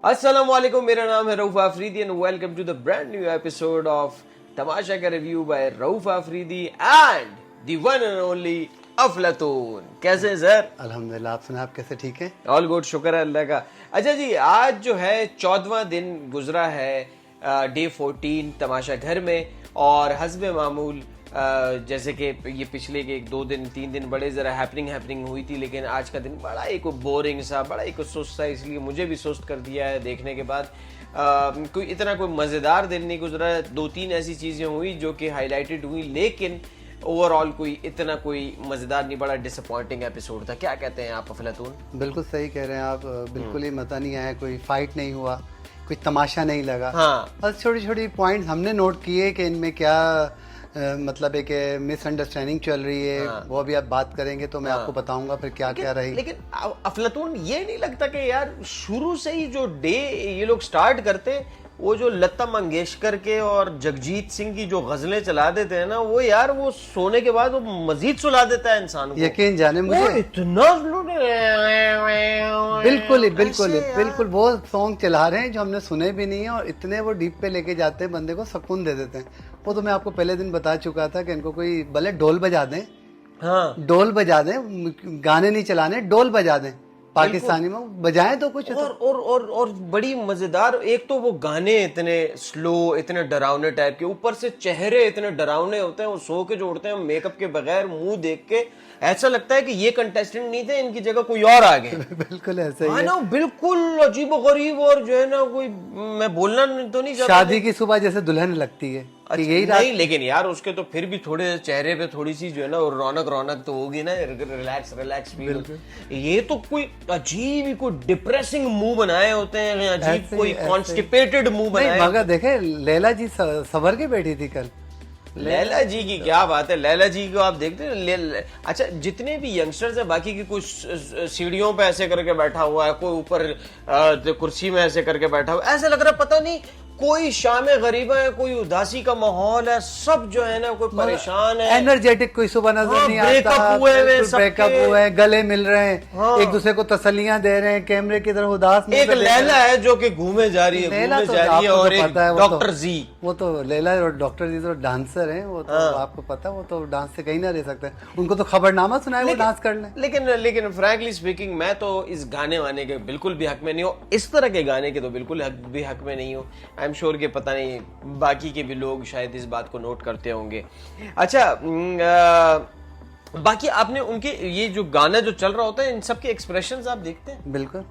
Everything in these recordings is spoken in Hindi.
अस्सलामुअलैकुम, मेरा नाम है Rauf Afridi and welcome to the brand new episode of Tamasha का review by Rauf Afridi and the one and only अफलातून। कैसे हैं सर? अल्हम्दुलिल्लाह, आप सुना, आप कैसे? ठीक है, ऑल गुड, शुक्र है अल्लाह का। अच्छा जी, आज जो है 14वां दिन गुजरा है डे 14 तमाशा घर में, और हस्ब मामूल जैसे कि ये पिछले के 2 दिन 3 दिन बड़े ज़रा हैपनिंग हुई थी, लेकिन आज का दिन बड़ा एक बोरिंग सा, बड़ा एक सुस्त सा, इसलिए मुझे भी सुस्त कर दिया है देखने के बाद। कोई इतना कोई मज़ेदार दिन नहीं गुजरा। 2-3 ऐसी चीज़ें हुई जो कि हाईलाइटेड हुई, लेकिन ओवरऑल कोई इतना कोई मज़ेदार नहीं, बड़ा डिसअपॉइंटिंग एपिसोड था। क्या कहते हैं आप अफलातून? बिल्कुल सही कह रहे हैं आप। बिल्कुल ही मज़ा नहीं आया, कोई फाइट नहीं हुआ, कोई तमाशा नहीं लगा। हाँ, बस छोटी छोटी पॉइंट्स हमने नोट किए कि इनमें क्या मतलब एक मिसअंडरस्टैंडिंग चल रही है। हाँ। वो अभी आप बात करेंगे तो मैं आपको बताऊंगा फिर क्या क्या रही। लेकिन अफलातून, ये नहीं लगता कि यार शुरू से ही जो डे ये लोग स्टार्ट करते, वो जो लता मंगेशकर के और जगजीत सिंह की जो गजलें चला देते हैं ना, वो यार वो सोने के बाद वो मजीद सुला देता है इंसान को। यकीन जाने मुझे इतना बिल्कुल वो सॉन्ग चला रहे हैं जो हमने सुने भी नहीं है, और इतने वो डीप पे लेके जाते हैं, बंदे को सुकून दे देते हैं। वो तो मैं आपको पहले दिन बता चुका था कि इनको कोई भले ढोल बजा दें, हाँ, डोल बजा दें, गाने नहीं चलाने, डोल बजा दें, पाकिस्तानी में बजाएं तो कुछ। और बड़ी मजेदार। एक तो वो गाने इतने स्लो, इतने डरावने टाइप के, ऊपर से चेहरे इतने डरावने होते हैं, वो सो के जो उठते हैं मेकअप के बगैर, मुंह देख के ऐसा लगता है कि ये कंटेस्टेंट नहीं थे, इनकी जगह कोई और आ गए। बिल्कुल ऐसे ही है ना, बिल्कुल अजीब गरीब, और जो है ना कोई, मैं बोलना तो नहीं चाहता, शादी की सुबह जैसे दुल्हन लगती है। अच्छा, यही नहीं, लेकिन यार उसके तो फिर भी थोड़े चेहरे पे थोड़ी सी जो है ना रौनक तो होगी ना, रिलैक्स फील। ये तो कोई अजीब ही कोई डिप्रेसिंग मुंह बनाए होते हैं, अजीब कोई कॉन्स्टिपेटेड मुंह बनाए। मगर देखे लैला जी सवर के बैठी थी कल। लैला जी की क्या बात है, लैला जी को आप देखते हैं। अच्छा, जितने भी यंगस्टर्स हैं, बाकी की कुछ सीढ़ियों पे ऐसे करके बैठा हुआ है, कोई ऊपर कुर्सी में ऐसे करके बैठा हुआ है, ऐसा लग रहा है पता नहीं कोई शाम गरीबा है, कोई उदासी का माहौल है, सब जो है ना कोई परेशान है, एनर्जेटिक कोई सुबह नजर नहीं आता। ब्रेकअप हुए, गले मिल रहे हैं, एक दूसरे को तसल्लियां दे रहे हैं, कैमरे की तरफ उदास। एक लैला है जो कि घूमे जा रही है, और एक डॉक्टर जी। वो तो लैला और डॉक्टर जी तो डांसर हैं, वो तो आपको पता है, वो तो डांस से कहीं ना रह सकते हैं। उनको तो खबरनामा सुनाए, वो डांस कर लें। लेकिन फ्रैंकली स्पीकिंग, मैं तो इस गाने वाने के बिल्कुल भी हक में नहीं हूँ, इस तरह के गाने के तो बिल्कुल भी हक में नहीं हूँ। आई एम श्योर कि पता नहीं बाकी के भी लोग शायद इस बात को नोट करते होंगे। अच्छा, बाकी आपने उनके ये जो गाना जो चल रहा होता है, इन सब के एक्सप्रेशंस आप देखते हैं? बिल्कुल।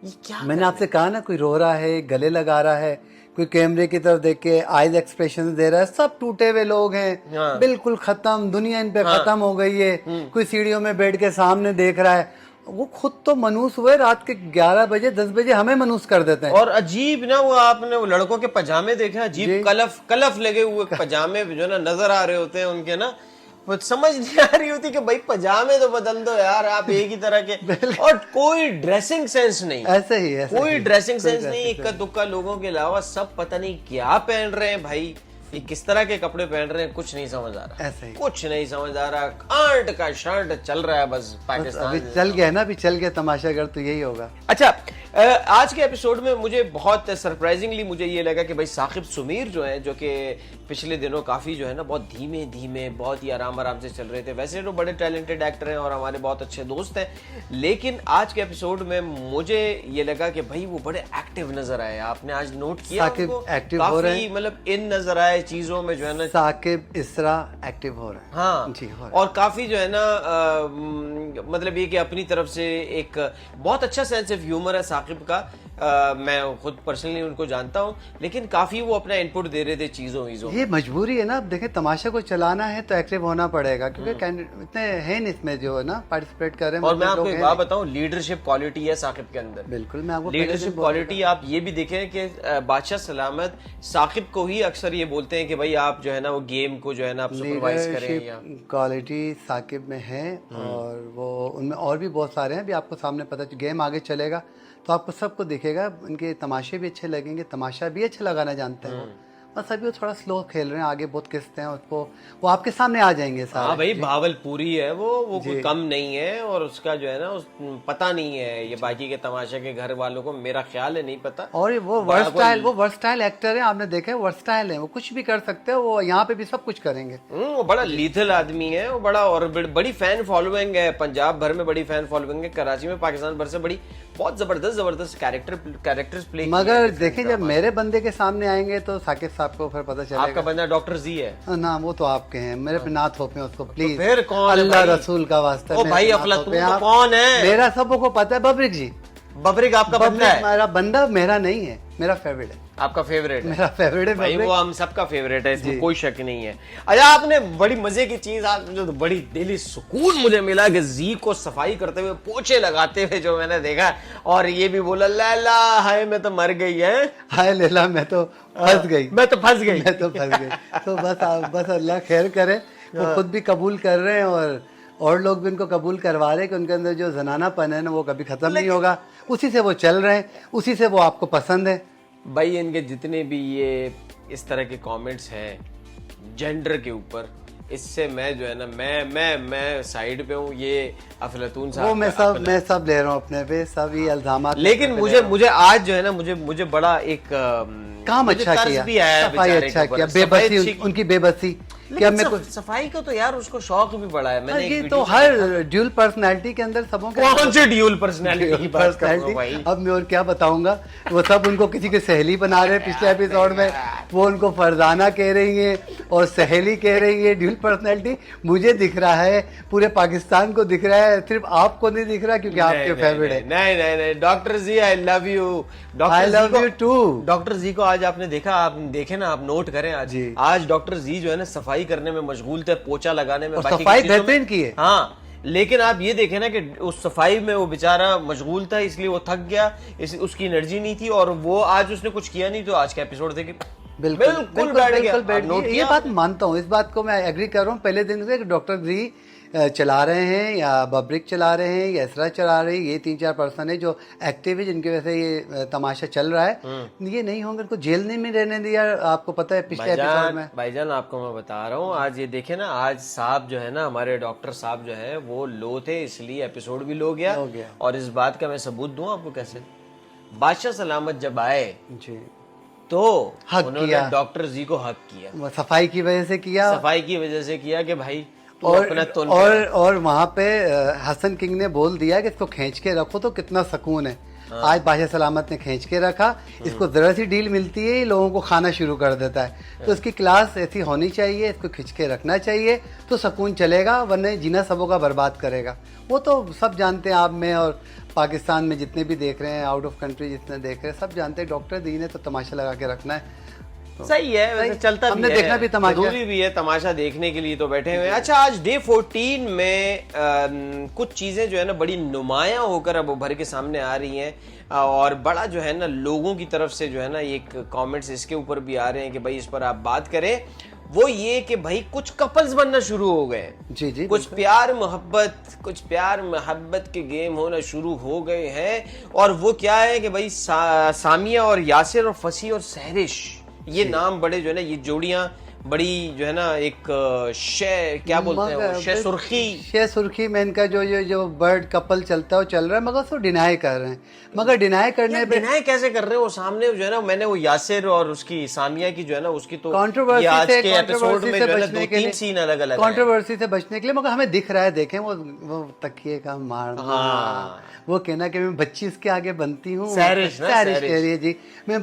ये क्या मैंने आपसे कहा ना, कोई रो रहा है, गले लगा रहा है, कोई कैमरे की तरफ देख के आइज एक्सप्रेशन दे रहा है, सब टूटे हुए लोग हैं। हाँ। बिल्कुल खत्म, दुनिया इन पे खत्म हो गई है। कोई सीढ़ियों में बैठ के सामने देख रहा है। वो खुद तो मनूस हुए, रात के 11 बजे 10 बजे हमें मनूस कर देते हैं। और अजीब ना, वो आपने वो लड़कों के पजामे देखे, अजीब कलफ लगे हुए पजामे जो ना नजर आ रहे होते हैं उनके ना, वो समझ नहीं आ रही होती कि भाई पजामे तो बदल दो यार, आप एक ही तरह के। और कोई ड्रेसिंग सेंस नहीं, ऐसे ही कोई ड्रेसिंग सेंस नहीं, इक्का दुक्का लोगों के अलावा सब पता नहीं क्या पहन रहे हैं भाई, ये किस तरह के कपड़े पहन रहे हैं, कुछ नहीं समझ आ रहा, ऐसे ही कुछ नहीं समझ आ रहा। आंट का शर्ट चल रहा है बस पाकिस्तान। अभी चल गया ना, अभी चल गया तमाशागर, तो यही होगा। अच्छा, आज के एपिसोड में मुझे बहुत सरप्राइजिंगली मुझे ये लगा कि भाई साकिब सुमीर जो है, जो कि पिछले दिनों काफ़ी जो है ना बहुत धीमे धीमे, बहुत ही आराम से चल रहे थे। वैसे तो बड़े टैलेंटेड एक्टर हैं और हमारे बहुत अच्छे दोस्त हैं, लेकिन आज के एपिसोड में मुझे ये लगा कि भाई वो बड़े एक्टिव नजर आए। आपने आज नोट किया साकिब एक्टिव हो रहे हैं, मतलब इन नजर आए चीजों में जो है ना। साकिब इसरा एक्टिव हो रहे हैं। हाँ जी, हो रहे हैं। और काफी जो है ना मतलब ये कि अपनी तरफ से एक बहुत अच्छा सेंस ऑफ ह्यूमर है साकिब का। मैं खुद पर्सनली उनको जानता हूँ, लेकिन काफी वो अपना इनपुट दे रहे थे चीजों। ये मजबूरी है ना। अब देखें, तमाशा को चलाना है तो एक्टिव होना पड़ेगा, क्योंकि इतने हैं इसमें जो है ना पार्टिसिपेट कर रहे हैं। और मैं आपको एक बात बताऊं, लीडरशिप क्वालिटी है साकिब के अंदर। बिल्कुल, मैं आपको लीडरशिप क्वालिटी आप ये भी देखें कि बादशाह सलामत साकिब को ही अक्सर ये बोलते हैं कि भाई आप जो है ना वो गेम को जो है ना आप सुपरवाइज करें। या क्वालिटी साकिब में है, और वो उनमें और भी बहुत सारे हैं। अभी आपको सामने पता, गेम आगे चलेगा तो आपको सबको दिखेगा। उनके तमाशे भी अच्छे लगेंगे, तमाशा भी अच्छा लगाना जानते हैं और सभी वो थोड़ा स्लो खेल रहे हैं, आगे बहुत किस्त हैं उसको, वो आपके सामने आ जाएंगे सारे। हाँ भाई, भावलपुरी है वो कोई कम नहीं है, और उसका जो है ना पता नहीं है ये बाकी के तमाशा के घर वालों को, मेरा ख्याल है नहीं पता। और वो वर्सटाइल एक्टर है, आपने देखा है, वर्सटाइल है, वो कुछ भी कर सकते हैं, वो यहाँ पे भी सब कुछ करेंगे। वो बड़ा लीथल आदमी है, वो बड़ा, और बड़ी फैन फॉलोइंग है, पंजाब भर में बड़ी फैन फॉलोइंग है, कराची में, पाकिस्तान भर से बड़ी, बहुत जबरदस्त कैरेक्टर्स प्ले। मगर देखिए जब मेरे बंदे के सामने आएंगे तो साकिब साहब को फिर पता चलेगा। आपका बंदा डॉक्टर जी है ना, वो तो आपके हैं, मेरे पे ना थोपे उसको प्लीज। तो फिर कौन है अल्लाह भाई? रसूल का वास्ता। ओ भाई, अफलातून तो कौन है? मेरा सबको पता है, बबरिक जी। बबरिक आपका बंदा है? मेरा बंदा मेरा नहीं है, मेरा फेवरेट है। आपका फेवरेट है? मेरा फेवरेट है भाई, बबरिक। वो हम सबका फेवरेट है, इसमें कोई शक नहीं है। अच्छा, आपने बड़ी मजे की चीज आज मुझे तो बड़ी दिली सुकून मुझे मिला कि जी को सफाई करते हुए, पोछे लगाते हुए जो मैंने देखा, और ये भी बोला लैला हाय मैं तो मर गई है, हाय लैला मैं तो फंस गई, मैं तो फंस गई। तो बस अल्लाह खैर करे। वो खुद भी कबूल कर रहे हैं और लोग भी उनको कबूल करवा रहे हैं कि उनके अंदर जो जनानापन है ना वो कभी खत्म नहीं होगा, उसी से वो चल रहे हैं, उसी से वो आपको पसंद है। भाई, इनके जितने भी ये इस तरह के कमेंट्स हैं जेंडर के ऊपर, इससे मैं जो है ना मैं साइड पे हूँ। ये अफलातून साहब वो मैं सब ले रहा हूँ अपने पे, सब ये इल्जामात। लेकिन मुझे आज जो है ना मुझे बड़ा एक काम अच्छा किया, सफाई अच्छा किया, बेबसी, उनकी बेबसी। क्या मैं सफाई का तो यार उसको शौक भी बड़ा है। मैंने ये तो हर ड्यूल पर्सनैलिटी के अंदर सबों के, कौन से ड्यूल पर्सनैलिटी की बात कर रहे हो भाई? अब मैं और क्या बताऊंगा, वो सब उनको किसी की सहेली बना रहे हैं। पिछले एपिसोड में वो उनको फरजाना कह रही है और सहेली कह रही है। ड्यूल पर्सनैलिटी मुझे दिख रहा है, पूरे पाकिस्तान को दिख रहा है, सिर्फ आपको नहीं दिख रहा क्योंकि आपके फेवरेट है। नहीं, doctor ji I love you, I love you too. Doctor ji को आज आपने देखा, आप देखे ना, आप नोट करें, आज डॉक्टर जी जो है ना सफाई करने में मशगूल थे, पोछा लगाने में, सफाई बेहतरीन की है। हाँ, लेकिन आप ये देखें ना कि उस सफाई में वो बेचारा मशगूल था, इसलिए वो थक गया, उसकी एनर्जी नहीं थी, और वो आज उसने कुछ किया नहीं, तो आज का एपिसोड देखे बिल्कुल बैठ गया। ये बात मानता हूँ, इस बात को मैं एग्री कर रहा हूँ। पहले दिन से डॉक्टर जी चला रहे हैं या बबरिक चला रहे हैं या इसरा चला रहे हैं, ये 3-4 पर्सन है जो एक्टिव है, जिनकी वजह से ये तमाशा चल रहा है। ये नहीं होंगे, इनको जेल नहीं में रहने दिया। आपको पता है पिछले एपिसोड में भाईजान आपको मैं बता रहा हूँ, आज ये देखे ना, आज साहब जो है ना, हमारे डॉक्टर साहब जो है वो लो थे, इसलिए एपिसोड भी लो गया। और इस बात का मैं सबूत दूं आपको कैसे। बादशाह सलामत जब आए जी तो उन्होंने डॉक्टर जी को हक किया, सफाई की वजह से किया, सफाई की वजह से किया कि भाई और वहाँ पे हसन किंग ने बोल दिया कि इसको खींच के रखो तो कितना सुकून है। आज बादशाह सलामत ने खींच के रखा, इसको जरा सी डील मिलती है, लोगों को खाना शुरू कर देता है। तो इसकी क्लास ऐसी होनी चाहिए, इसको खींच के रखना चाहिए तो सुकून चलेगा, वरना जीना सबों का बर्बाद करेगा। वो तो सब जानते हैं, आप में और पाकिस्तान में जितने भी देख रहे हैं, आउट ऑफ कंट्री जितने देख रहे हैं, सब जानते हैं डॉक्टर दी ने तो तमाशा लगा के रखना है। सही है, वैसे चलता हमने देखना भी तमाशा, जरूरी भी है, तमाशा देखने के लिए तो बैठे हुए हैं। अच्छा, आज डे 14 में कुछ चीजें जो है ना बड़ी नुमायां होकर अब उभर के सामने आ रही हैं, और बड़ा जो है ना लोगों की तरफ से जो है ना एक कमेंट्स इसके ऊपर भी आ रहे हैं कि भाई इस पर आप बात करें। वो ये कि भाई कुछ कपल्स बनना शुरू हो गए जी, कुछ प्यार मोहब्बत के गेम होना शुरू हो गए हैं। और वो क्या है कि भाई सामिया और यासिर और फसी और सहरिश, ये नाम बड़े जो है ना, ये जोड़ियां बड़ी जो है ना, एक क्या बोलते हैं, शे सुर्खी में इनका जो बर्ड कपल चलता है वो चल रहा है, मगर उसको डिनाई कर रहे हैं। मगर डिनाई करने पे डिनाई कैसे कर रहे हैं? वो सामने जो है ना, मैंने वो यासिर और उसकी सामिया की जो है ना, उसकी तो कंट्रोवर्सी से बचने के लिए, सीन अलग अलग कंट्रोवर्सी से बचने के लिए, मगर हमें दिख रहा है, देखें वो तकिए का मारना, वो कहना कि मैं बच्ची उसके आगे बनती हूँ, सहरिश कह रही है जी, मैं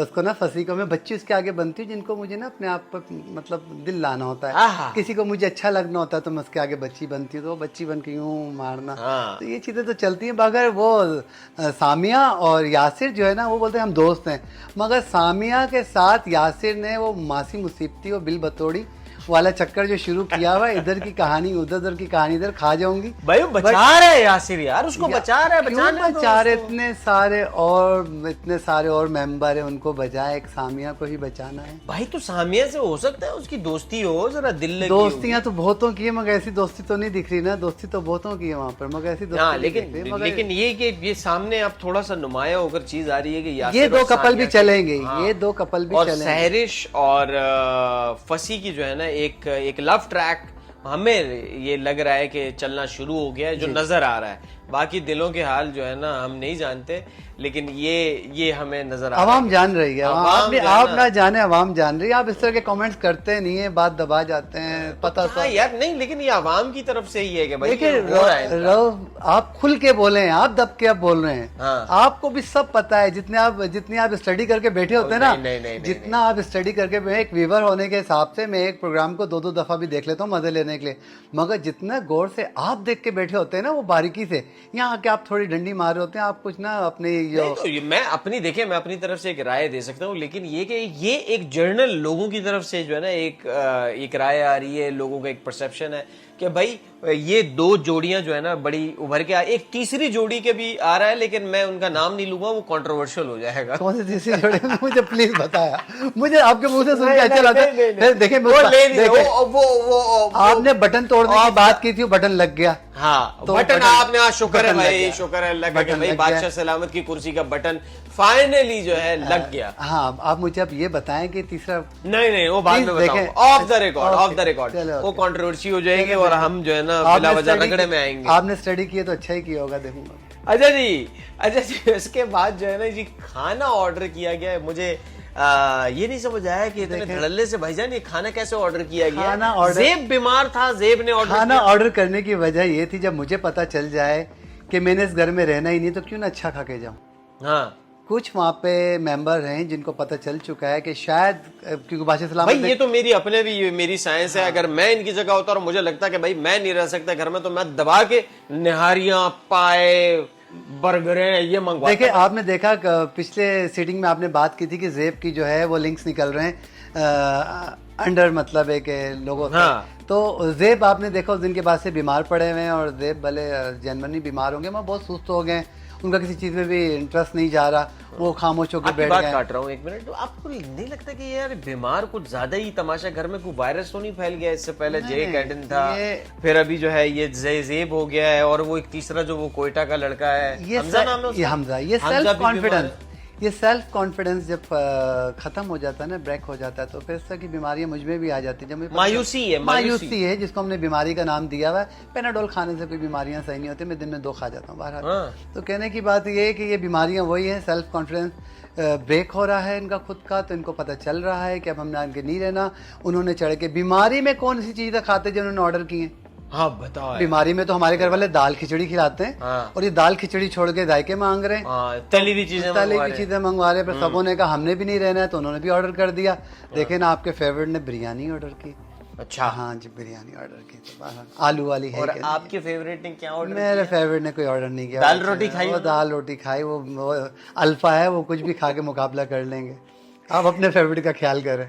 उसको ना फंसी को मैं बच्ची उसके आगे बनती हूँ, जिनको मुझे ना अपने आप पर मतलब दिल लाना होता है, किसी को मुझे अच्छा लगना होता है तो मैं उसके आगे बच्ची बनती हूँ, तो बच्ची बन के यूं मारना। तो ये चीजें तो चलती हैं। मगर वो सामिया और यासिर जो है ना, वो बोलते हैं हम दोस्त हैं, मगर सामिया के साथ यासिर ने वो मासी मुसीबती और बिल बतोड़ी वाला चक्कर जो शुरू किया हुआ है, इधर की कहानी उधर की कहानी इधर, खा जाऊंगी भाई वो बचा रहे हैं यासिर यार, उसको बचा रहा है, बचाने दो बचा रहे? उसको। इतने सारे और मेंबर है, उनको बजाए एक सामिया को ही बचाना है। भाई तो सामिया से हो सकता है उसकी दोस्ती हो, जरा दिल लगी दोस्तियां तो बहुतों की है, मगर ऐसी दोस्ती तो नहीं दिख रही ना। दोस्ती तो बहुतों की है वहाँ पर, मगर ऐसी दोस्ती हाँ, नहीं लेकिन दिख रही। मगर लेकिन ये कि ये सामने अब थोड़ा सा नुमाया होकर चीज आ रही है कि यासिर ये दो और कपल सानिया भी के- चलेंगे, हाँ, ये दो कपल भी और चलेंगे। सहरिश और फसी की जो है ना एक लव ट्रैक हमें ये लग रहा है कि चलना शुरू हो गया है, जो नजर आ रहा है। बाकी दिलों के हाल जो है ना हम नहीं जानते, लेकिन ये हमें नजर आ रहा है। आवाम जान रही है, आवाम आप ना जाने, आवाम जान रही है। आप इस तरह के कमेंट्स करते नहीं है, बात दबा जाते हैं, पता हाँ यार, नहीं, लेकिन ये आवाम की तरफ से ही है कि भाई देखिए ये हो रहा है इनका। आप खुल के बोले हैं, आप दब के आप बोल रहे हैं। हाँ। आपको भी सब पता है, जितनी आप स्टडी करके बैठे होते हैं ना, नहीं, जितना आप स्टडी करके, मैं एक व्यूवर होने के हिसाब से मैं एक प्रोग्राम को 2-2 दफा भी देख लेता हूँ मजे लेने के लिए, मगर जितना गौर से आप देख के बैठे होते हैं ना, वो बारीकी से, यहाँ आके आप थोड़ी डंडी मार रहे होते हैं। आप कुछ ना अपने नहीं, तो मैं अपनी तरफ से एक राय दे सकता हूँ, लेकिन ये एक जर्नल लोगों की तरफ से जो है ना एक राय आ रही है, लोगों का एक परसेप्शन है कि भाई ये दो जोड़ियां जो है ना बड़ी उभर के एक तीसरी जोड़ी के भी आ रहा है, लेकिन मैं उनका नाम नहीं लूंगा, वो कंट्रोवर्शियल हो जाएगा। कौन सी तीसरी जोड़ी? मुझे प्लीज बताया, मुझे आपके मुंह से सुन के अच्छा लगा। देखिए आपने बटन तोड़ने की बात की थी, बटन लग गया। हाँ, तो बटन आपने, हाँ, शुक्र है भाई, शुक्र है अल्लाह का कि भाई बादशाह सलामत की कुर्सी का बटन फाइनली जो है लग गया। हाँ, आप मुझे अब ये बताएं कि तीसरा, नहीं, वो बाद में बताऊंगा, ऑफ द रिकॉर्ड वो कंट्रोवर्सी हो जाएगी और हम जो है ना बिला वजह रगड़े में आएंगे। आपने स्टडी किया तो अच्छा ही किया होगा, देखूंगा। अच्छा जी, इसके बाद जो है ना जी खाना ऑर्डर किया गया है। मुझे ये नहीं समझ आया कि इतने धड़ल्ले से भाईजान ये खाना कैसे ऑर्डर किया गया। खाना ऑर्डर, ज़ेब बीमार था, ज़ेब ने ऑर्डर खाना ऑर्डर करने की वजह ये थी, जब मुझे पता चल जाए कि मैंने इस घर में रहना ही नहीं, तो क्यों ना अच्छा खा के जाऊं। हाँ, कुछ वहाँ पे मेंबर हैं जिनको पता चल चुका है कि शायद, क्योंकि बादशाह भाई सलामत ये तो मेरी साइंस है। अगर मैं इनकी जगह होता और मुझे लगता कि भाई मैं नहीं रह सकता घर में, तो मैं दबा के निहारियां, पाए, बर्गरें ये मंगवा। देखिए, आपने देखा पिछले सीटिंग में आपने बात की थी कि जेब की जो है वो लिंक्स निकल रहे हैं अंडर, मतलब है कि लोगों से। हाँ। तो जेब आपने देखा उस दिन के बाद से बीमार पड़े हुए हैं, और जेब भले जनरली बीमार होंगे, मगर बहुत सुस्त हो गए, उनका किसी चीज में भी इंटरेस्ट नहीं जा रहा, वो खामोश होकर बैठ बात गए। काट रहा हूँ 1 मिनट। तो आपको नहीं लगता कि यार बीमार कुछ ज्यादा ही तमाशा, घर में कोई वायरस तो नहीं फैल गया? इससे पहले जे कैडन था, फिर अभी जो है ये जेब हो गया है, और वो एक तीसरा जो वो कोयटा का लड़का है, हमजा नाम है उसका? हमजा। ये सेल्फ कॉन्फिडेंस जब खत्म हो जाता है ना, ब्रेक हो जाता है, तो फिर इस तरह की बीमारियां मुझ में भी आ जाती है। मायूसी है जिसको हमने बीमारी का नाम दिया हुआ है। पेनाडोल खाने से कोई बीमारियां सही नहीं होती, मैं दिन में 2 खा जाता हूँ बाहर। तो कहने की बात ये है कि ये बीमारियां वही है, सेल्फ कॉन्फिडेंस ब्रेक हो रहा है इनका खुद का, तो इनको पता चल रहा है कि अब हमने आगे नहीं रहना। उन्होंने चढ़ के बीमारी में कौन सी चीजें खाते जो उन्होंने ऑर्डर की है। हाँ, बताओ। बीमारी में तो हमारे घर वाले दाल खिचड़ी खिलाते हैं, और ये दाल खिचड़ी छोड़ के जायके मांग रहे हैं, तली हुई चीजें मंगवा रहे हैं। पर सबों ने कहा हमने भी नहीं रहना है, तो उन्होंने भी ऑर्डर कर दिया। देखे ना, आपके फेवरेट ने बिरयानी ऑर्डर की। अच्छा, हाँ जी, बिरयानी ऑर्डर की, तो आलू वाली है। और आपके फेवरेट ने क्या ऑर्डर किया? मेरे फेवरेट ने कोई ऑर्डर नहीं किया, दाल रोटी खाई। वो दाल रोटी खाई, वो अल्फा है, वो कुछ भी खा के मुकाबला कर लेंगे। आप अपने फेवरेट का ख्याल करें।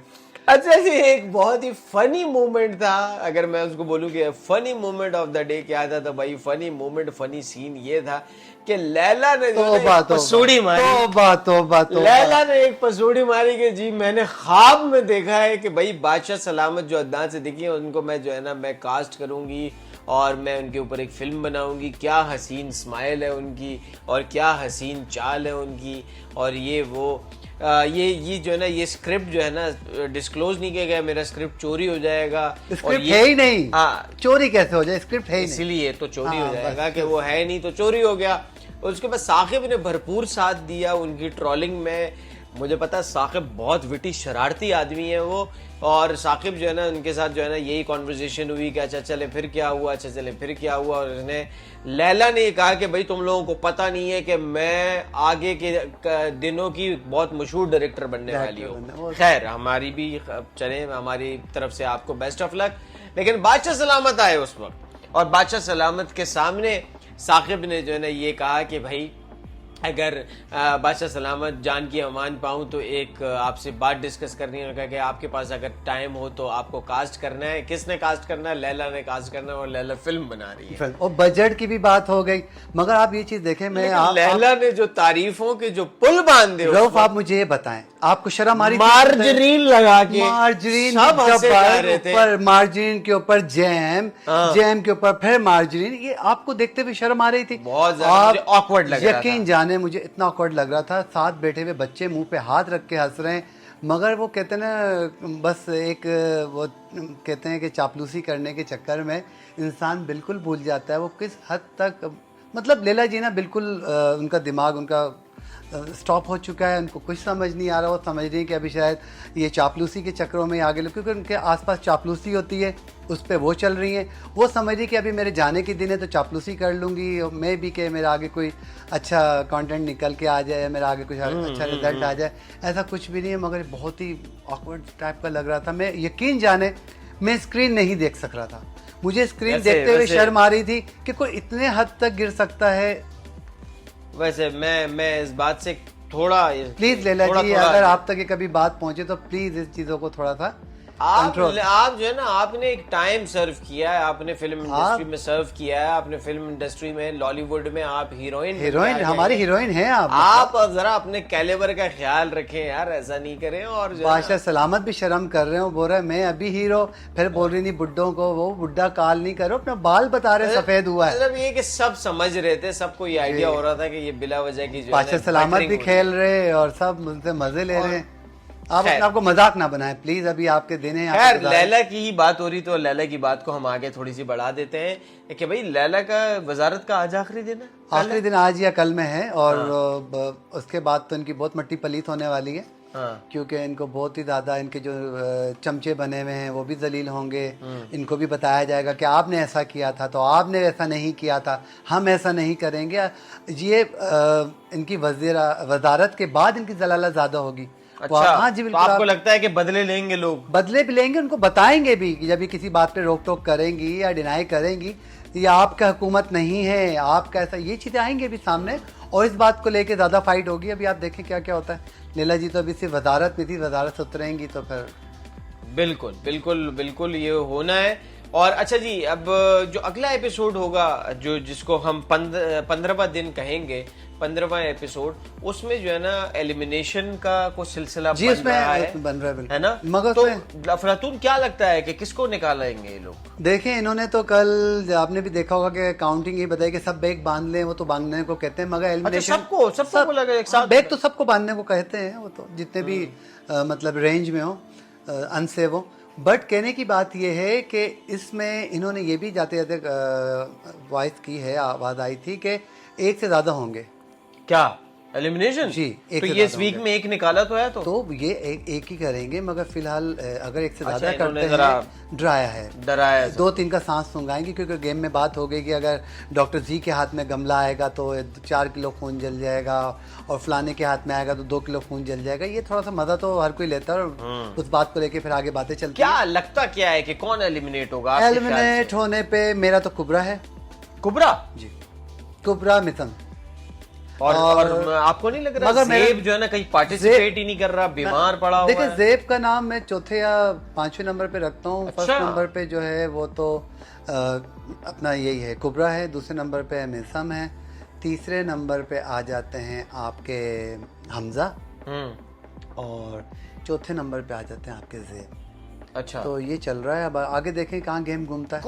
अच्छा जी, एक बहुत ही फनी मोमेंट था, अगर मैं उसको बोलूं कि funny moment of the day क्या था, तो भाई फनी मोमेंट, फनी सीन ये था कि लैला ने पसूड़ी मारी। लैला ने एक पसूड़ी मारी कि जी मैंने ख्वाब में देखा है कि भाई बादशाह सलामत जो अदनान से दिखी है, उनको मैं जो है ना मैं कास्ट करूंगी और मैं उनके ऊपर एक फिल्म बनाऊंगी। क्या हसीन स्माइल है उनकी, और क्या हसीन चाल है उनकी, और ये वो ये जो है ना, ये स्क्रिप्ट जो है ना डिस्क्लोज नहीं किया गया, मेरा स्क्रिप्ट चोरी हो जाएगा। स्क्रिप्ट है ही नहीं। हाँ, चोरी कैसे हो जाए, स्क्रिप्ट है ही नहीं, इसीलिए तो चोरी हो जाएगा कि वो है नहीं, तो चोरी हो गया। उसके बाद साकिब ने भरपूर साथ दिया उनकी ट्रोलिंग में। मुझे पता है साकिब बहुत विटी शरारती आदमी है वो, और साकिब जो है ना उनके साथ जो है ना यही कॉन्वर्सेशन हुई कि अच्छा चले फिर क्या हुआ, अच्छा चले फिर क्या हुआ। और उसने, लैला ने कहा कि भाई तुम लोगों को पता नहीं है कि मैं आगे के दिनों की बहुत मशहूर डायरेक्टर बनने वाली हूँ। खैर, हमारी भी चले, हमारी तरफ से आपको बेस्ट ऑफ लक। लेकिन बादशाह सलामत आए उस वक्त, और बादशाह सलामत के सामने साकिब ने जो है ना ये कहा कि भाई अगर बादशाह सलामत जान की अमान पाऊं तो एक आपसे बात डिस्कस करनी है कि आपके पास अगर टाइम हो तो आपको कास्ट करना है, किसने कास्ट करना है? लैला ने कास्ट करना है और लैला फिल्म बना रही है। और बजट की भी बात हो गई, मगर आप ये चीज देखें, मैं लैला ने जो तारीफों के जो पुल बांधे, रऊफ आप मुझे ये बताएं, आपको शर्म आ रही? मार्जरीन लगा के मार्जरीन सब हंसे जा रहे थे। ऊपर मार्जरीन के ऊपर जैम, जैम के ऊपर फिर मार्जरीन, ये आपको देखते हुए शर्म आ रही थी? बहुत ज्यादा ऑकवर्ड लग रहा था। यकीन जाने मुझे इतना ऑकवर्ड लग रहा था, साथ बैठे हुए बच्चे मुंह पे हाथ रख के हंस रहे हैं, मगर वो कहते हैं ना, बस एक वो कहते हैं कि चापलूसी करने के चक्कर में इंसान बिल्कुल भूल जाता है वो किस हद तक, मतलब लैला जी ना बिल्कुल उनका दिमाग उनका स्टॉप हो चुका है, उनको कुछ समझ नहीं आ रहा। वो समझ रही है कि अभी शायद ये चापलूसी के चक्करों में आगे, क्योंकि उनके आसपास चापलूसी होती है, उस पर वो चल रही हैं। वो समझ रही कि अभी मेरे जाने के दिन है तो चापलूसी कर लूँगी मैं भी, कि मेरा आगे कोई अच्छा कंटेंट निकल के आ जाए, मेरा आगे कुछ अच्छा रिजल्ट आ जाए। ऐसा कुछ भी नहीं है, मगर बहुत ही ऑकवर्ड टाइप का लग रहा था। मैं यकीन जाने मैं स्क्रीन नहीं देख सक रहा था, मुझे स्क्रीन देखते हुए शर्म आ रही थी कि कोई इतने हद तक गिर सकता है। वैसे मैं इस बात से थोड़ा, प्लीज लैला जी, अगर आप तक ये कभी बात पहुंचे तो प्लीज इस चीजों को थोड़ा सा आप जो है ना, आपने एक टाइम सर्व किया है, आपने फिल्म इंडस्ट्री में सर्व किया है, आपने फिल्म इंडस्ट्री में लॉलीवुड में आप हीरोइन हमारी हीरोइन है आप जरा अपने कैलिबर का ख्याल रखें यार, ऐसा नहीं करें। और बादशाह सलामत भी शर्म कर रहे हो, बोल रहे मैं अभी हीरो, फिर बोल रही नहीं बुड्ढों को वो बुड्ढा काल नहीं करो, अपना बाल बता रहे सफेद हुआ है। मतलब ये कि सब समझ रहे थे, सबको ये आइडिया हो रहा था कि ये बिला वजह की बादशाह सलामत भी खेल रहे और सब मुझसे मजे ले रहे हैं। आप अपने आपको मजाक ना बनाएं प्लीज, अभी आपके दिन है। खैर लैला की ही बात हो रही तो लैला की बात को हम आगे थोड़ी सी बढ़ा देते हैं कि भाई लैला का वजारत का आज आखिरी दिन है। आखिरी दिन आज या कल में है, और उसके बाद तो इनकी बहुत मट्टी पलीत होने वाली है। क्योंकि इनको बहुत ही ज्यादा इनके जो चमचे बने हुए हैं वो भी जलील होंगे। इनको भी बताया जाएगा कि आपने ऐसा किया था तो आपने ऐसा नहीं किया था, हम ऐसा नहीं करेंगे। ये इनकी वजारत के बाद इनकी जलाला ज्यादा होगी। अच्छा, हाँ जी, तो आपको लगता है कि बदले लेंगे लोग? बदले भी लेंगे, उनको बताएंगे भी कि जब ये किसी बात पे रोक टोक करेंगी या डिनाई करेंगी, ये आपका हुकूमत नहीं है, आपका ऐसा, ये चीजें आएंगे भी सामने, और इस बात को लेके ज्यादा फाइट होगी। अभी आप देखें क्या क्या होता है। लैला जी तो अभी सिर्फ वजारत में थी, वजारत से उतरेंगी तो फिर बिल्कुल बिल्कुल बिल्कुल ये होना है। और अच्छा जी, अब जो अगला एपिसोड होगा, जो जिसको हम 15वां दिन कहेंगे, 15वां एपिसोड, उसमें जो है ना एलिमिनेशन का कुछ सिलसिला जी बन रहा है ना? मगर तो अफलातून क्या लगता है कि किसको निकालेंगे ये लोग? देखें, इन्होंने तो कल आपने भी देखा होगा कि काउंटिंग ही बताई कि सब बैग बांध लें, वो तो बांधने को कहते हैं, मगर एलिमिनेशन सबको बोला गया एक साथ? बैग तो सबको बांधने को कहते हैं, वो तो जितने भी मतलब रेंज में हो, अनसेव हो। बट कहने की बात यह है कि इसमें इन्होंने ये भी जाते जाते वॉइस की है, आवाज आई थी कि एक से ज्यादा होंगे। क्या एलिमिनेशन? जी, तो ये इस वीक में एक निकाला तो है, तो ये एक ही करेंगे, मगर फिलहाल अगर एक से ज्यादा करते हैं, डराया है 2-3 का सांस सूंघाएंगे, क्योंकि गेम में बात हो गई कि अगर डॉक्टर जी के हाथ में गमला आएगा तो 4 किलो खून जल जाएगा, और फलाने के हाथ में आएगा तो 2 किलो खून जल जाएगा। ये थोड़ा सा मजा तो हर कोई लेता है, और उस बात को लेके फिर आगे बातें चलती हैं। क्या लगता क्या है कि कौन एलिमिनेट होगा? एलिमिनेट होने पे मेरा तो कुबरा है। कुबरा जी, कुबरा मिथन। और आपको नहीं लग रहा ज़ेब जो है ना कहीं पार्टिसिपेट ही नहीं कर रहा, बीमार पड़ा हुआ है? देखिए, ज़ेब का नाम मैं चौथे या 5वें नंबर पे रखता हूँ। फर्स्ट नंबर पे जो है वो तो अपना यही है, कुबरा है। दूसरे नंबर पे मिसम है। तीसरे नंबर पे आ जाते हैं आपके हमजा, और चौथे नंबर पे आ जाते हैं आपके ज़ेब। अच्छा, तो ये चल रहा है। अब आगे देखें कहाँ गेम घूमता है।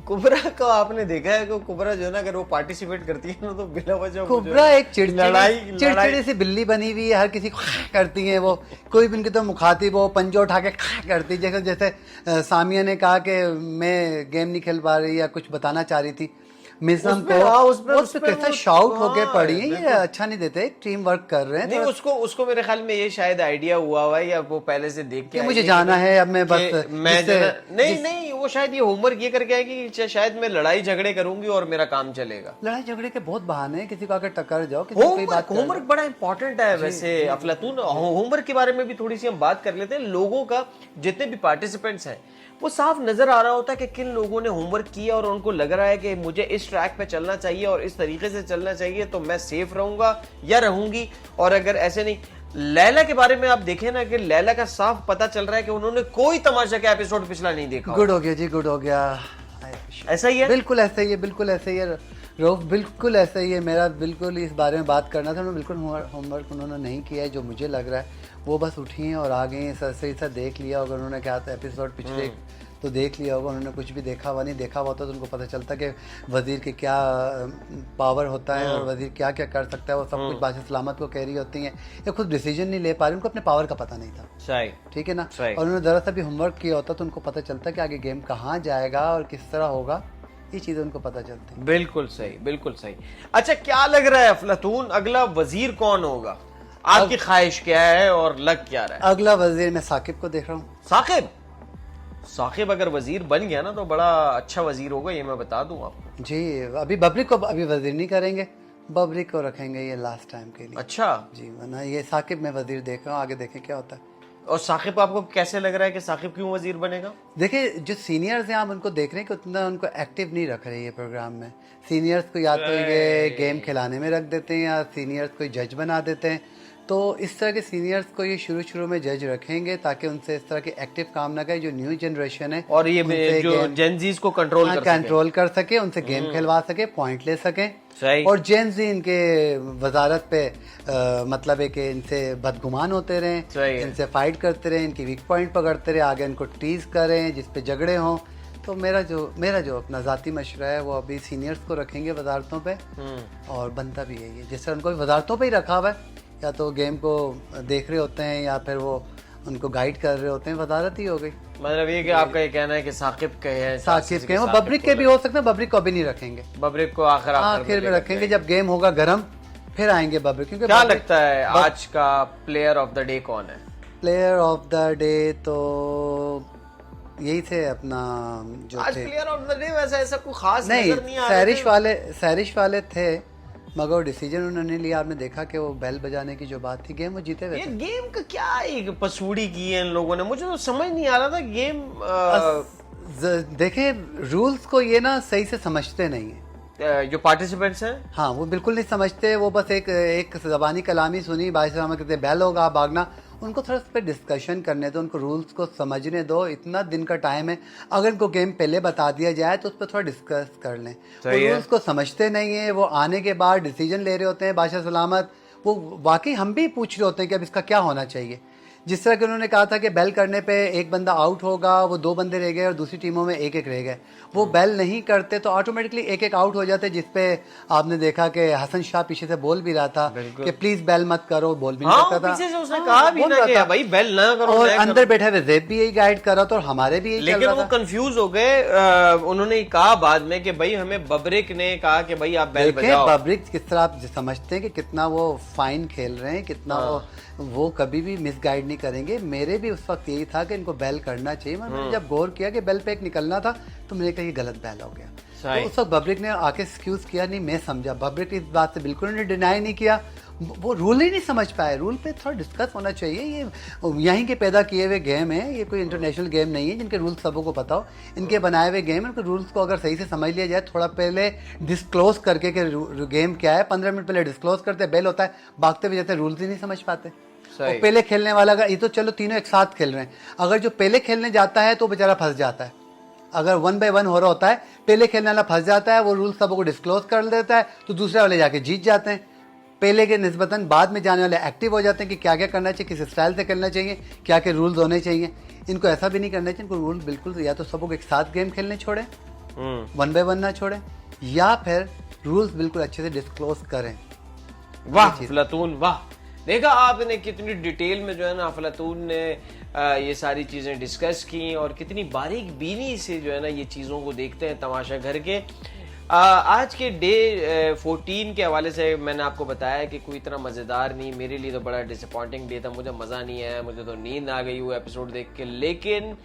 कुबरा को आपने देखा है कि कुबरा जो है ना, अगर वो पार्टिसिपेट करती है ना तो बिना वजह कुबरा एक चिड़चिड़ी सी बिल्ली बनी हुई है, हर किसी को करती है वो। कोई भी उनकी तो मुखातिब वो पंजो उठा के करती, जैसे सामिया ने कहा कि मैं गेम नहीं खेल पा रही या कुछ बताना चाह रही थी मिसम को, उस पे कैसा शाउट होके पड़ी है। ये अच्छा नहीं देते, टीम वर्क कर रहे हैं। नहीं, उसको मेरे ख्याल में ये शायद आइडिया हुआ है, या वो पहले से देख के मुझे जाना है, अब मैं बस नहीं, वो शायद ये होमवर्क ये करके आएगी कि शायद मैं लड़ाई झगड़े करूंगी और मेरा काम चलेगा। लड़ाई झगड़े के बहुत बहाने हैं, किसी को आकर टक्कर जाओ, किसी को बात। होमवर्क बड़ा इंपॉर्टेंट है। वैसे अफलातून, होमवर्क के बारे में भी थोड़ी सी हम बात कर लेते हैं। लोगों का, जितने भी पार्टिसिपेंट्स हैं वो साफ नजर आ रहा होता है कि किन लोगों ने होमवर्क किया और उनको लग रहा है कि मुझे इस ट्रैक पे चलना चाहिए और इस तरीके से चलना चाहिए तो मैं सेफ रहूंगा या रहूंगी। और अगर ऐसे नहीं, लैला के बारे में आप देखें ना कि लैला का साफ पता चल रहा है कि उन्होंने कोई तमाशा का एपिसोड पिछला नहीं देखा। गुड हो गया जी, गुड हो गया। ऐसा ही है, बिल्कुल ऐसा ही है, बिल्कुल ऐसा ही है रऊफ, बिल्कुल ऐसा ही है। मेरा बिल्कुल इस बारे में बात करना था, मैं बिल्कुल होमवर्क उन्होंने नहीं किया है। जो मुझे लग रहा है वो बस उठी हैं और आ गई हैं, सही सा देख लिया होगा उन्होंने, क्या था एपिसोड पिछले तो देख लिया होगा उन्होंने। कुछ भी देखा हुआ नहीं, देखा हुआ तो उनको पता चलता कि वजीर के क्या पावर होता है और वजीर क्या क्या कर सकता है। वो सब कुछ बादशाह सलामत को कह रही होती हैं, ये खुद डिसीजन नहीं ले पा रही, उनको अपने पावर का पता नहीं था। सही, ठीक है ना। और उन्होंने जरा सा भी होमवर्क किया होता तो उनको पता चलता कि आगे गेम कहाँ जाएगा और किस तरह होगा, ये चीजें उनको पता चलती। बिल्कुल सही, बिल्कुल सही। अच्छा, क्या लग रहा है अफलातून, अगला वजीर कौन होगा? आपकी ख्वाहिश क्या है और लग क्या रहा है? अगला वजीर मैं साकिब को देख रहा हूँ। साकिब? साकिब अगर वजीर बन गया ना तो बड़ा अच्छा वजीर होगा, ये मैं बता दूं आपको। जी, अभी बबरिक को अभी वजीर नहीं करेंगे, बबरिक को रखेंगे ये लास्ट टाइम के लिए। अच्छा जी, वरना ये साकिब में वजीर देख रहा हूँ, आगे देखें क्या होता है। और साकिब आपको कैसे लग रहा है कि साकिब क्यों वजीर बनेगा? देखिए, जो सीनियर्स हैं आप उनको देख रहे हैं कि उतना उनको एक्टिव नहीं रख रहे ये प्रोग्राम में। सीनियर्स को या तो ये गेम खिलाने में रख देते हैं या सीनियर्स को जज बना देते हैं। तो इस तरह के सीनियर्स को ये शुरू में जज रखेंगे ताकि उनसे इस तरह के एक्टिव काम ना करे। जो न्यू जनरेशन है और ये जो जेनजीज को कंट्रोल कर सके, उनसे गेम खिलवा सके, पॉइंट ले सके। सही। और जेनजी इनके वजारत पे मतलब है कि इनसे बदगुमान होते रहें, इनसे फाइट करते रहें, इनकी वीक पॉइंट पकड़ते रहे, आगे इनको टीज करें जिस पे झगड़े हों। तो मेरा जो अपना ज़ाती मशवरा है वो अभी सीनियर्स को रखेंगे वजारतों पे, और बनता भी यही है। जिस तरह उनको वजारतों पे ही रखा हुआ है, या तो गेम को देख रहे होते हैं या फिर वो उनको गाइड कर रहे होते हैं, वजारत ही हो गई। मतलब ये कि आपका ये कहना है कि साकिब के हैं, साकिब के, वो बबरिक के भी हो सकते हैं, बबरिक को अभी नहीं रखेंगे, बबरिक को आखिर में रखेंगे। जब गेम होगा गर्म फिर आएंगे बबरिक। क्योंकि क्या लगता है आज का प्लेयर ऑफ द डे कौन है? प्लेयर ऑफ द डे तो यही थे अपना जो आज थे प्लेयर ऑफ द डे वैसे ऐसा कोई खास नहीं, नजर नहीं आ रहा। सैरिश वाले थे, मगर डिसीजन उन्होंने लिया। आपने देखा कि वो बेल बजाने की जो बात थी, गेम वो जीते हुए ये थे। गेम का क्या एक पसूड़ी की है इन लोगों ने, मुझे तो समझ नहीं आ रहा था गेम। देखे, रूल्स को ये ना सही से समझते नहीं है जो पार्टिसिपेंट्स हैं। हाँ, वो बिल्कुल नहीं समझते। वो बस एक जबानी कलामी सुनी, बादशाह कहते बेल होगा भागना। उनको थोड़ा इस पर डिस्कशन करने दो, उनको रूल्स को समझने दो। इतना दिन का टाइम है, अगर इनको गेम पहले बता दिया जाए तो उस पर थोड़ा डिस्कस कर लें। वो रूल्स को समझते नहीं है, वो आने के बाद डिसीजन ले रहे होते हैं बादशाह सलामत। वो वाकई हम भी पूछ रहे होते हैं कि अब इसका क्या होना चाहिए। जिस तरह कि उन्होंने कहा था कि बेल करने पे एक बंदा आउट होगा, वो 2 बंदे रह गए और दूसरी टीमों में 1-1 रह गए। वो बेल नहीं करते तो ऑटोमेटिकली 1-1 आउट हो जाते, जिसपे आपने देखा कि हसन शाह पीछे से बोल भी रहा था कि प्लीज बेल मत करो, बोल भी नहीं करता था। पीछे से उसने कहा भी ना कि भाई बेल ना करो, और अंदर बैठे हुए ज़ेब भी यही गाइड कर रहा था और हमारे भी यही चल रहा था। लेकिन वो कंफ्यूज हो गए। उन्होंने कहा बाद में कि भाई हमें बबरिक ने कहा कि भाई आप बेल बजाओ। बबरिक किस तरह आप समझते हैं कि कितना वो फाइन खेल रहे हैं, कितना वो कभी भी मिसगाइड नहीं करेंगे। मेरे भी उस वक्त यही था कि इनको बेल करना चाहिए। मैंने जब गौर किया कि बेल पे एक निकलना था तो मैंने कहा ये गलत बेल हो गया। तो उस वक्त बबरिक ने आके एक्सक्यूज किया नहीं, मैं समझा। बबरिक इस बात से बिल्कुल ने डिनाई नहीं किया, वो रूल ही नहीं समझ पाए। रूल पे थोड़ा डिस्कस होना चाहिए। ये यहीं के पैदा किए हुए गेम है, ये कोई इंटरनेशनल गेम नहीं है जिनके रूल्स सबको पता हो। इनके बनाए हुए गेम है, उनके रूल्स को अगर सही से समझ लिया जाए, थोड़ा पहले डिस्क्लोज करके कि गेम क्या है, 15 मिनट पहले डिस्क्लोज करते, बेल होता है, भागते हुए जाते, रूल्स ही नहीं समझ पाते। और पहले खेलने वाला का, ये तो चलो तीनों एक साथ खेल रहे हैं, अगर जो पहले खेलने जाता है तो बेचारा फंस जाता है। अगर 1 by 1 हो रहा होता है, पहले खेलने वाला फंस जाता है, वो रूल सबको डिस्क्लोज कर देता है, तो दूसरे वाले जाके जीत जाते हैं। पहले के निस्बतन बाद में जाने वाले एक्टिव हो जाते हैं कि क्या क्या करना चाहिए, किस स्टाइल से खेलना चाहिए, क्या क्या रूल्स होने चाहिए। इनको ऐसा भी नहीं करना चाहिए। इनको रूल बिल्कुल या तो सबको एक साथ गेम खेलने छोड़े, 1 by 1 ना छोड़े, या फिर रूल्स बिल्कुल अच्छे से डिस्क्लोज करें। वाह अफलातून, वाह। देखा आपने कितनी डिटेल में जो है ना अफलातून ने ये सारी चीज़ें डिस्कस की और कितनी बारीक बीनी से जो है ना ये चीज़ों को देखते हैं तमाशा घर के। आज के डे 14 के हवाले से मैंने आपको बताया कि कोई इतना मज़ेदार नहीं, मेरे लिए तो बड़ा डिसअपॉइंटिंग डे था। मुझे मज़ा नहीं आया, मुझे तो नींद आ गई वो एपिसोड देख के। लेकिन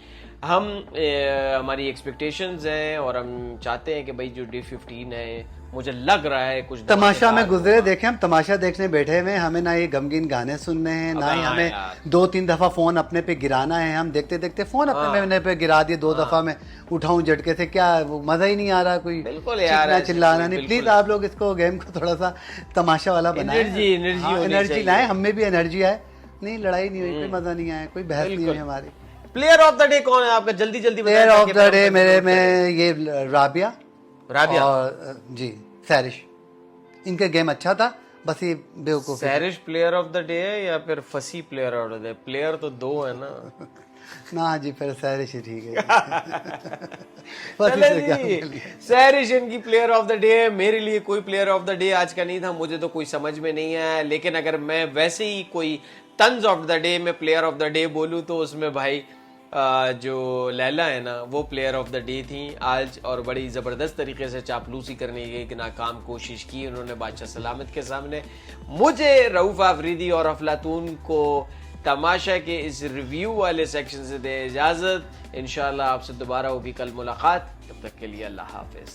हमारी एक्सपेक्टेशंस हैं और हम चाहते हैं कि भाई जो डे 15 है मुझे लग रहा है कुछ तमाशा में धमाकेदार गुजरे होगा। देखे, हम तमाशा देखने बैठे हुए हैं, हमें ना ये गमगीन गाने सुनने हैं, ना अबे ही हाँ हमें यार। 2-3 दफा फोन अपने पे गिराना है। हम देखते देखते फोन अपने पे गिरा दिए 2 दफा में, उठाऊं झटके से, क्या वो मजा ही नहीं आ रहा, कोई बिल्कुल यार, चीखना ऐसे चिल्लाना कोई नहीं। बिल्कुल। प्लीज आप लोग इसको गेम को थोड़ा सा तमाशा वाला बनाएं, एनर्जी होनी एनर्जी चाहिए। लाएं, हमें भी एनर्जी आए। नहीं लड़ाई नहीं हुई, कोई मजा नहीं आया, कोई बहस नहीं हुई हमारी। प्लेयर ऑफ द डे कौन है आपका? जल्दी जल्दी प्लेयर बताएं ऑफ ताकि द हम डे लोग मेरे कंक्लूड में ये राबिया राबिया। और जी सैरिश, इनका गेम अच्छा था, बस ये बेवकूफ सैरिश प्लेयर ऑफ द डे है या फिर फसी player of the day? Player तो 2 है ना। ना जी, फिर सैरिश ही ठीक है। बस चले इससे क्या जी, बोलिए। सैरिश इनकी प्लेयर ऑफ द डे है। मेरे लिए कोई प्लेयर ऑफ द डे आज का नहीं था, मुझे तो कोई समझ में नहीं आया। लेकिन अगर मैं वैसे ही कोई तंज ऑफ द डे में प्लेयर ऑफ द डे बोलूं तो उसमें भाई जो लैला है ना, वो प्लेयर ऑफ द डे थी आज। और बड़ी ज़बरदस्त तरीके से चापलूसी करने की एक नाकाम कोशिश की उन्होंने बादशाह सलामत के सामने। मुझे रऊफ आफरीदी और अफलातून को तमाशा के इस रिव्यू वाले सेक्शन से दे इजाज़त। इंशाल्लाह आपसे दोबारा होगी कल मुलाकात, तब तक के लिए अल्लाह हाफिज़।